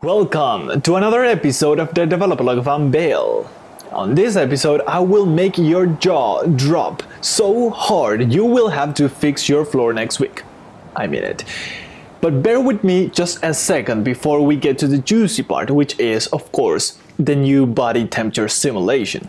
Welcome to another episode of the developer log of Unveil. On this episode, I will make your jaw drop so hard you will have to fix your floor next week. I mean it. But bear with me just a second before we get to the juicy part, which is, of course, the new body temperature simulation.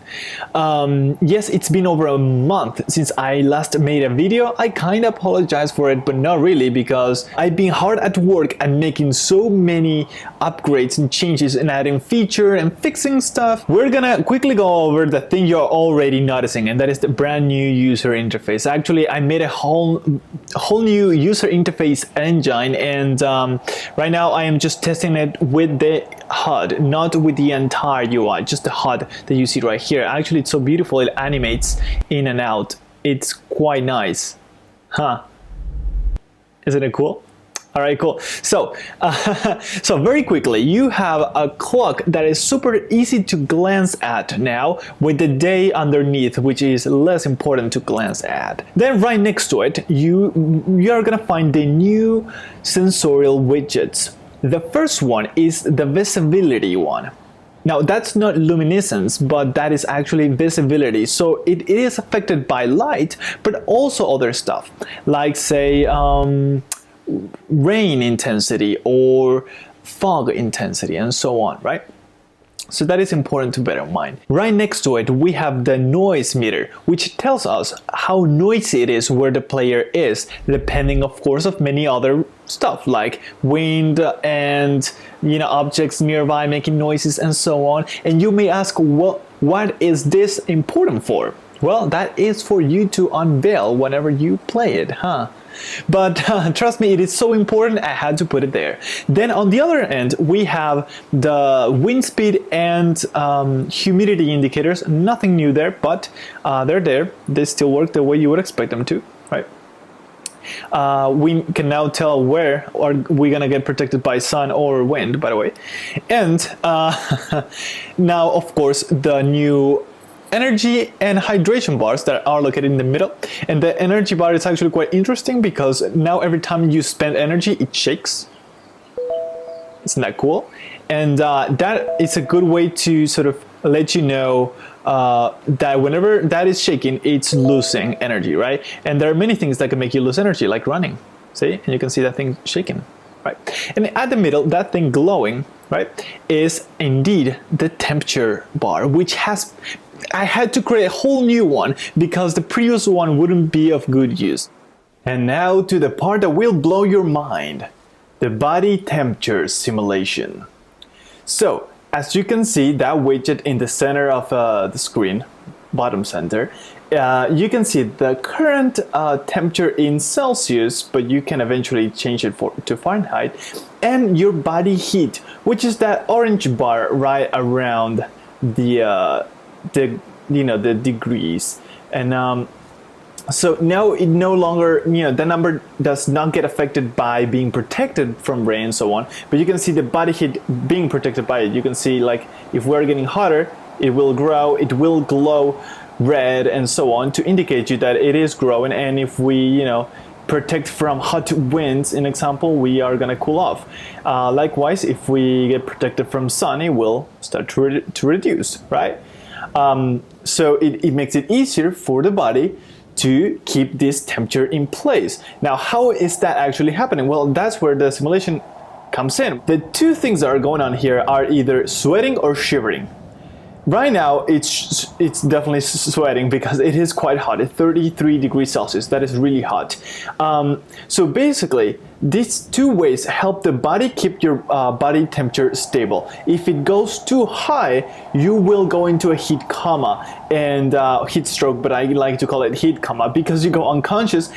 Yes, it's been over a month since I last made a video. I kinda apologize for it, but not really, because I've been hard at work and making so many upgrades and changes and adding feature and fixing stuff. We're gonna quickly go over the thing you're already noticing, and that is the brand new user interface. Actually, I made a whole new user interface engine, and right now I am just testing it with the HUD, not with the entire UI, just the HUD that you see right here. Actually, it's so beautiful, it animates in and out. It's quite nice. Isn't it cool? All right, cool. So, so very quickly, you have a clock that is super easy to glance at now, with the day underneath, which is less important to glance at. Then right next to it, you are gonna find the new sensorial widgets. The first one is the visibility one. Now that's not luminescence, but that is actually visibility. So it is affected by light, but also other stuff, like say rain intensity or fog intensity and so on, right? So that is important to bear in mind. Right next to it, we have the noise meter, which tells us how noisy it is where the player is, depending, of course, of many other stuff like wind and objects nearby making noises and so on. And you may ask, well, what is this important for? Well, that is for you to unveil whenever you play it, But trust me, it is so important, I had to put it there. Then on the other end, we have the wind speed and humidity indicators. Nothing new there, but they're there. They still work the way you would expect them to, right? We can now tell where are we gonna get protected by sun or wind, by the way. And now, of course, the new energy and hydration bars that are located in the middle. And the energy bar is actually quite interesting because now every time you spend energy, it shakes. Isn't that cool? And that is a good way to sort of let you know that whenever that is shaking, it's losing energy, right? And there are many things that can make you lose energy, like running. See? And you can see that thing shaking, right? And at the middle, that thing glowing, right, is indeed the temperature bar, which has... I had to create a whole new one because the previous one wouldn't be of good use. And now to the part that will blow your mind, the body temperature simulation. So, as you can see, that widget in the center of the screen, bottom center, you can see the current temperature in Celsius, but you can eventually change it to Fahrenheit, and your body heat, which is that orange bar right around the degrees. And so now it no longer, the number does not get affected by being protected from rain and so on, but you can see the body heat being protected by it. You can see, like, if we're getting hotter, it will grow, it will glow red and so on to indicate you that it is growing. And if we protect from hot winds, in example, we are gonna cool off. Likewise, if we get protected from sun, it will start to reduce, right? So it makes it easier for the body to keep this temperature in place. Now, how is that actually happening? Well, that's where the simulation comes in. The two things that are going on here are either sweating or shivering. Right now, it's definitely sweating because it is quite hot. It's 33 degrees Celsius. That is really hot. So basically, these two ways help the body keep your body temperature stable. If it goes too high, you will go into a heat coma and heat stroke, but I like to call it heat coma because you go unconscious,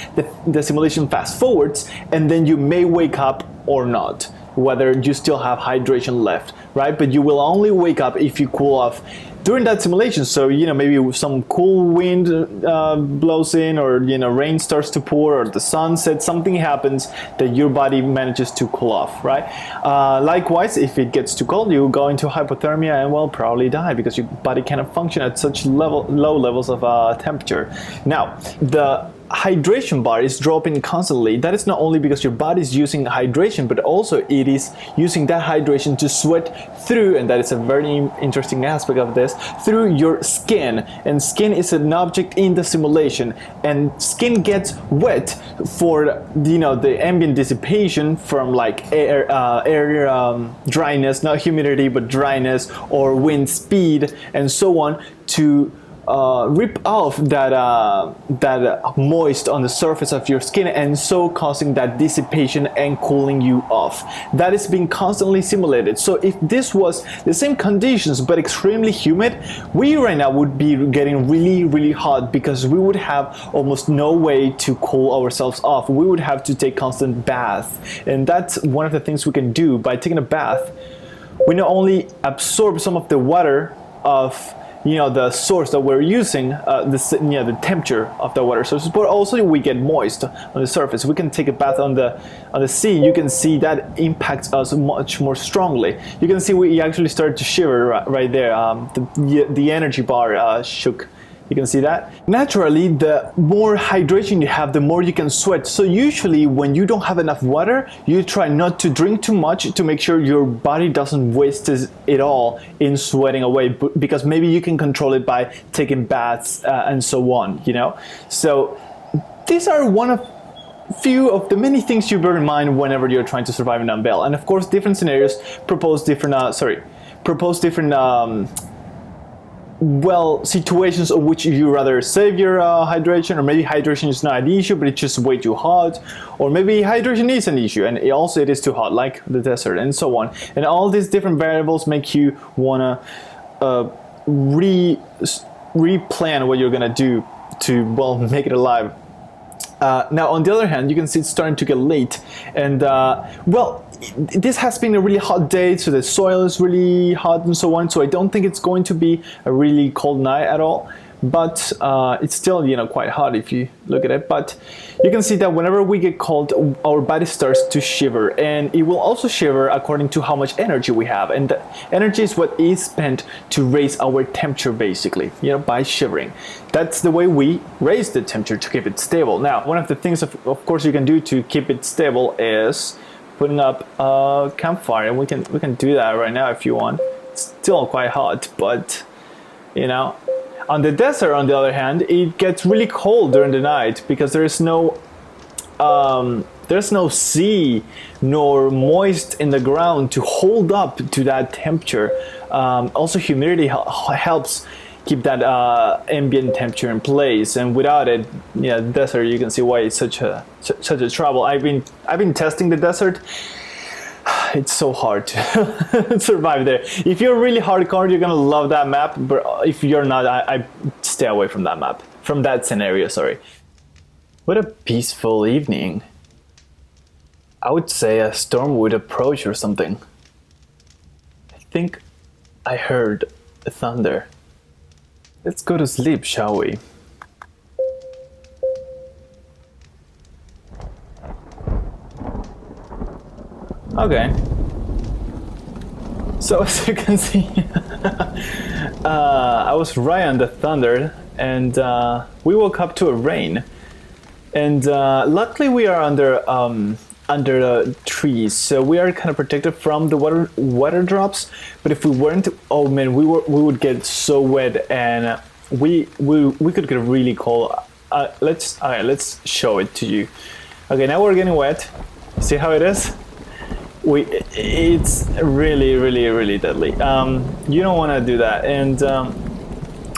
the simulation fast forwards, and then you may wake up or not, whether you still have hydration left, right? But you will only wake up if you cool off during that simulation. So, maybe some cool wind blows in, or, rain starts to pour, or the sun sets, something happens that your body manages to cool off, right? Likewise, if it gets too cold, you go into hypothermia and will probably die because your body cannot function at such low levels of temperature. Now, the hydration bar is dropping constantly, that is not only because your body is using hydration, but also it is using that hydration to sweat through, and that is a very interesting aspect of this, through your skin. And skin is an object in the simulation, and skin gets wet for the ambient dissipation from like air dryness, not humidity but dryness, or wind speed and so on, to rip off that moist on the surface of your skin, and so causing that dissipation and cooling you off. That is being constantly simulated. So if this was the same conditions but extremely humid, we right now would be getting really hot, because we would have almost no way to cool ourselves off. We would have to take constant baths, and that's one of the things we can do. By taking a bath, we not only absorb some of the water of the source that we're using, the temperature of the water source, but also we get moist on the surface. We can take a bath on the sea. You can see that impacts us much more strongly. You can see we actually started to shiver right there. The energy bar shook. You can see that. Naturally, the more hydration you have, the more you can sweat. So usually when you don't have enough water, you try not to drink too much to make sure your body doesn't waste it all in sweating away, because maybe you can control it by taking baths and so on, So these are one of few of the many things you bear in mind whenever you're trying to survive in Unveil. And of course, different scenarios propose different situations of which you rather save your hydration, or maybe hydration is not an issue but it's just way too hot, or maybe hydration is an issue and it is too hot, like the desert, and so on. And all these different variables make you wanna replan what you're gonna do to make it alive. Now on the other hand, you can see it's starting to get late, and this has been a really hot day, so the soil is really hot and so on, so I don't think it's going to be a really cold night at all, but it's still quite hot if you look at it. But you can see that whenever we get cold, our body starts to shiver, and it will also shiver according to how much energy we have, and the energy is what is spent to raise our temperature, basically, by shivering. That's the way we raise the temperature to keep it stable. Now, one of the things of course you can do to keep it stable is putting up a campfire, and we can do that right now if you want. It's still quite hot, but on the desert, on the other hand, it gets really cold during the night, because there's no sea nor moist in the ground to hold up to that temperature. Also, humidity helps keep that ambient temperature in place, and without it, the desert, you can see why it's such a trouble. I've been testing the desert. It's so hard to survive there. If you're really hardcore, you're gonna love that map, but if you're not, I stay away from that map, from that scenario, sorry. What a peaceful evening. I would say a storm would approach or something. I think I heard thunder. Let's go to sleep, shall we? Okay. So as you can see, I was right on the thunder, and we woke up to a rain. And luckily we are under the trees, so we are kind of protected from the water drops. But if we weren't, oh man, we would get so wet, and we could get really cold. Let's show it to you. Okay, now we're getting wet. See how it is? It's really deadly. You don't want to do that, and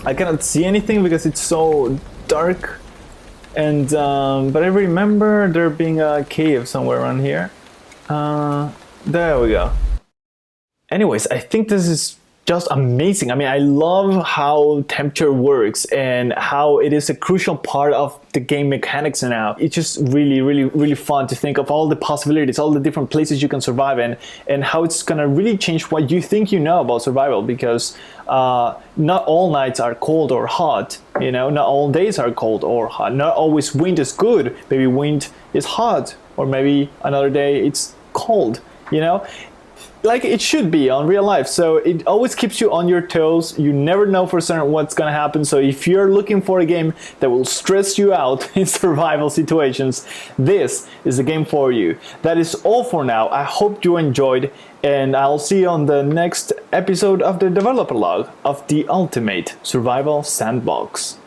I cannot see anything because it's so dark. And but I remember there being a cave somewhere around here. There we go. Anyways, I think this is just amazing. I mean, I love how temperature works and how it is a crucial part of the game mechanics now. It's just really fun to think of all the possibilities, all the different places you can survive in, and how it's gonna really change what you think you know about survival, because not all nights are cold or hot, not all days are cold or hot, not always wind is good, maybe wind is hot, or maybe another day it's cold, like it should be on real life. So it always keeps you on your toes. You never know for certain what's gonna happen. So if you're looking for a game that will stress you out in survival situations, this is the game for you. That is all for now. I hope you enjoyed, and I'll see you on the next episode of the developer log of the ultimate survival sandbox.